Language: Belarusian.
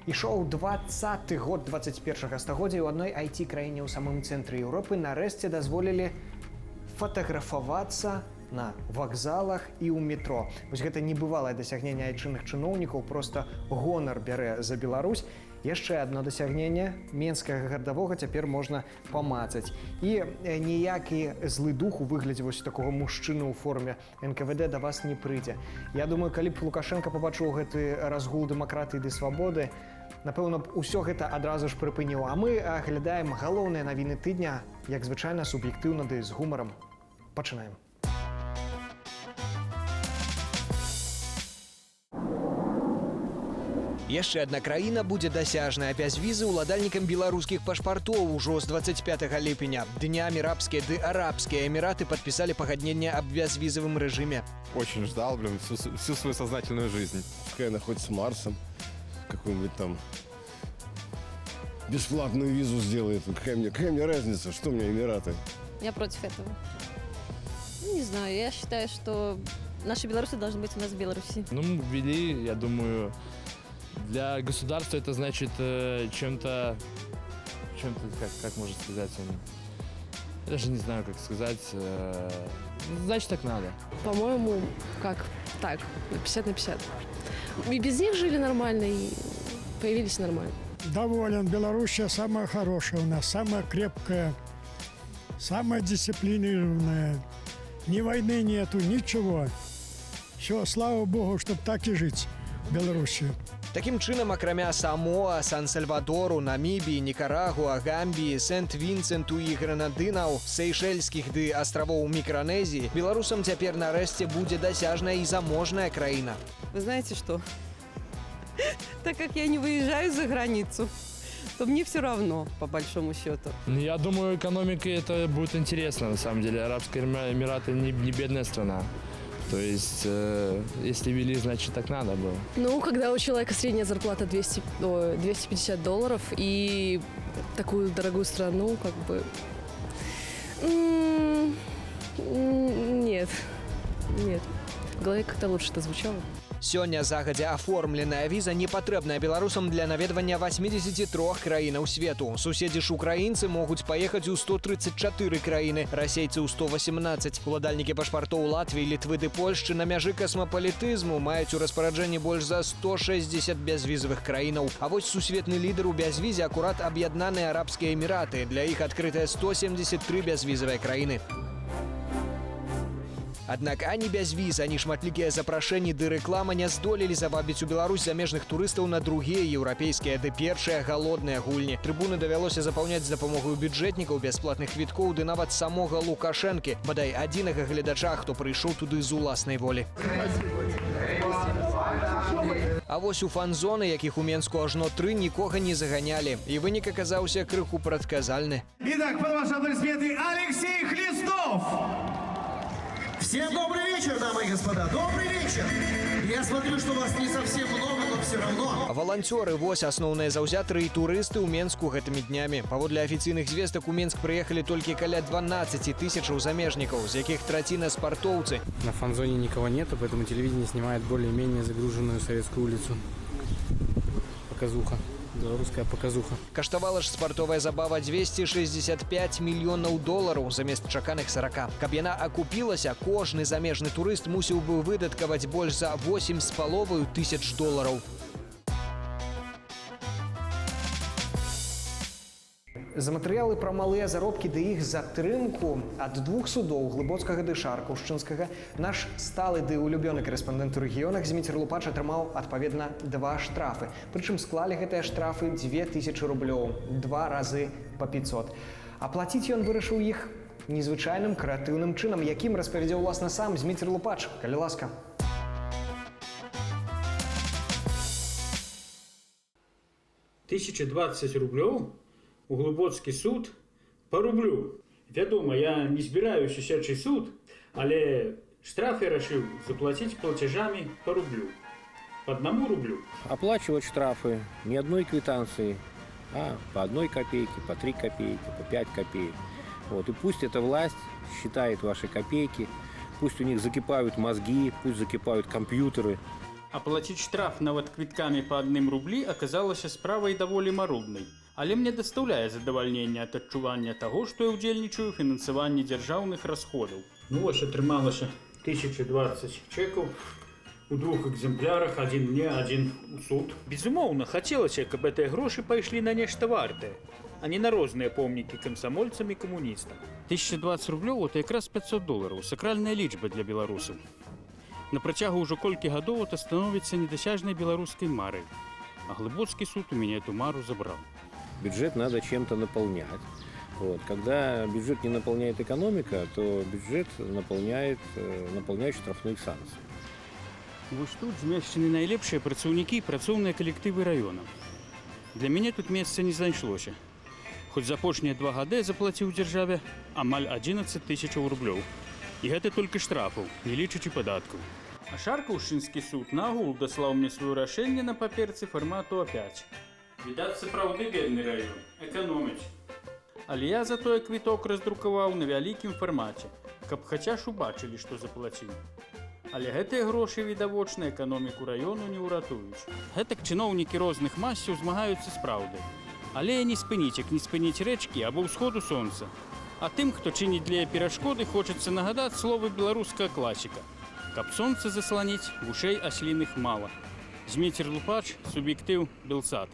Ішоў 20-й год 21-га стагоддзя, у адной IT-краіне ў самым цэнтры Еўропы нарэшце дазволілі фатаграфавацца на вакзалах і ў метро. Вось гэта небывалае дасягненне айчынных чыноўнікаў, проста гонар бярэ за Беларусь. Яшчэ адно дасягненне менскага гардавога цяпер можна памацаць. І ніякі злы дух у выглядзе вось такога мужчыны ў форме НКВД да вас не прыйдзе. Я думаю, калі б Лукашенко пабачыў гэты разгул дэмакратыі ды свабоды, напэўна б усё гэта адразу ж прыпыніў. А мы аглядаем галоўныя навіны тыдня, як звычайна, суб'ектыўна ды з гумарам. Пачынаем. Яшчэ адна краіна будзе дасяжная без візы ўладальнікам беларускіх пашпартоў ужо з 25 ліпеня. Днямі арабскія ды арабскія эміраты падпісалі пагадненне аб бязвізавым рэжыме. Очень ждал, всю свою сознательную жизнь. Пускай она хоть с Марсом какую-нибудь там бесплатную визу сделает. Какая мне разница, что мне Эмираты? Я против этого. Не знаю, я считаю, что наши белорусы должны быть у нас в Беларуси. Ну, ввели, я думаю, для государства это значит чем-то, как можно сказать, я даже не знаю, как сказать, значит, так надо. По-моему, как так, 50 на 50. И без них жили нормально, и появились нормально. Доволен. Белоруссия самая хорошая у нас, самая крепкая, самая дисциплинированная. Ни войны нету, ничего. Все, слава Богу, чтобы так и жить в Беларуси. Такім чынам, акрамя Самоа, Сан-Сальвадору, Намібіі, Нікарагуа, Гамбіі, Сент-Вінценту і Гранадынаў, Сейшэльскіх ды астравоў Мікранезіі, беларусам цяпер нарэшце будзе дасяжная і заможная краіна. Вы знаете что? Так как я не выезжаю за границу, то мне все равно, по большому счету. Я думаю, экономикой это будет интересно, на самом деле. Арабские Эмираты не бедная страна. То есть, если ввели, значит, так надо было. Ну, когда у человека средняя зарплата $250 и такую дорогую страну, как бы... Нет. В голове как-то лучше это звучало. Сёння загадзя аформленая віза не патрэбная беларусам для наведвання 83 краінаў свету. Суседзі ж украінцы могуць паехаць у 134 краіны, расейцы ў 118. Уладальнікі пашпартоў Латвіі, Літвы ды Польшчы на мяжы касмапалітызму маюць у распараджэнні больш за 160 бязвізавых краінаў. А вось сусветны лідар у бязвізе акурат аб'яднаныя арабскія эміраты. Для іх адкрытыя 173 бязвізавыя краіны. Аднак ані бязвіз, ані шматлікія запрашэнні ды рэклама не здолелі завабіць у Беларусь замежных турыстаў на другія еўрапейскія ды першыя галодныя гульні. Трыбуны давялося запаўняць з дапамогаю бюджэтнікаў, бясплатных квіткоў ды нават самога Лукашэнкі, бадай адзінага гледача, хто прыйшоў туды з уласнай волі. А вось у фан-зоны, якіх у Менску ажно 3, нікога не заганялі. І вынік аказаўся крыху прадказальны. Итак, под ваши аплодисменты Алексей Хлестов! Всем добрый вечер, дамы и господа, добрый вечер! Я смотрю, что вас не совсем много, но все равно. Валанцёры, вось асноўныя заўзятары і турысты ў Менску гэтымі днямі. Паводле афіцыйных звестак у Менск прыехалі толькі каля 12 тысячаў замежнікаў, з якіх траціна спартоўцы. На фан-зоне никого нету, поэтому телевидение снимает более-менее загруженную Советскую улицу. Показуха. Белорусская показуха. Каштавала ж спартовая забава $265 мільёнаў замест чаканых 40. Каб яна акупілася, кожны замежны турыст мусіў бы выдаткаваць больш за $8,5 тысяч. За матэрыялы пра малыя заробкі ды іх затрымку ад 2 судоў глыбоцкага ды шаркаўшчынскага наш сталы ды улюбёны карэспандэнт у рэгіёнах Зміцер Лупач атрымаў адпаведна 2 штрафы. Прычым склалі гэтыя штрафы 2000 рублёў, 2 разы па 500. Аплаціць ён вырашыў іх незвычайным крэатыўным чынам, якім распавядзе ўласна сам Зміцер Лупач. Калі ласка. 1020 рублёў у глыбоцкі суд по рублю. Вядома, я не збіраюсь у сечы суд, але штраф я рашыў заплаціць платежамі по рублю. По 1 рублю. Оплачивать штрафы не одной квитанции, а по 1 копейке, по 3 копейки, по 5 копеек. Вот. И пусть эта власть считает ваши копейки, пусть у них закипают мозги, пусть закипают компьютеры. Аплаціць штраф нават квіткамі па 1 рублі аказалася справай даволі маруднай. Але мне дастаўляе задавальненне ад адчування таго, што я ўдзельнічаю ў фінансаванні дзяржаўных расходаў. Ну вось атрымалася 1020 чекаў у 2 экземплярах, адзін мне, адзін у суд. Безумоўна, хацелася, каб гэтыя грошы пайшлі на нешта вартае, а не на розныя помнікі камсамольцам і камуністам. 1020 рублёў – это якраз $500, сакральная лічба для беларусаў. На працягу ўжо колькі гадоў это становіцца недасяжнай беларускай марай. А Глыбоцкі суд у мяне эту мару забраў. Бюджет надо чем-то наполнять. Вот. Когда бюджет не наполняет экономика, то бюджет наполняет штрафные санкции. Вось тут змешчаны найлепшыя працаўнікі і працоўныя калектывы раёна. Для мяне тут месца не знайшлося. Хоць за апошнія 2 гады заплаціў дзяржаве амаль 11 000 рублёў. І гэта толькі штрафаў, не лічачы падаткаў. А Шаркаўшчынскі суд нагул даслаў мне сваё рашэнне на паперцы фармату А5. Відаць, сапраўды бедны раён, эканоміць. Але я затое квіток раздрукаваў на вялікім фармаце, каб хаця ж убачылі, што заплаціў. Але гэтыя грошы, відавочна, эканоміку раёну не ўратуюць. Гэтак чыноўнікі розных масяў змагаюцца з праўдай. Але не спыніць, як не спыніць рэчкі або ўсходу сонца. А тым, хто чыніць для яе перашкоды, хочацца нагадаць словы беларускага класіка. Каб сонца засланіць, вушэй асліных мала. Зміцер Лупач, суб'ектыў, Белсат.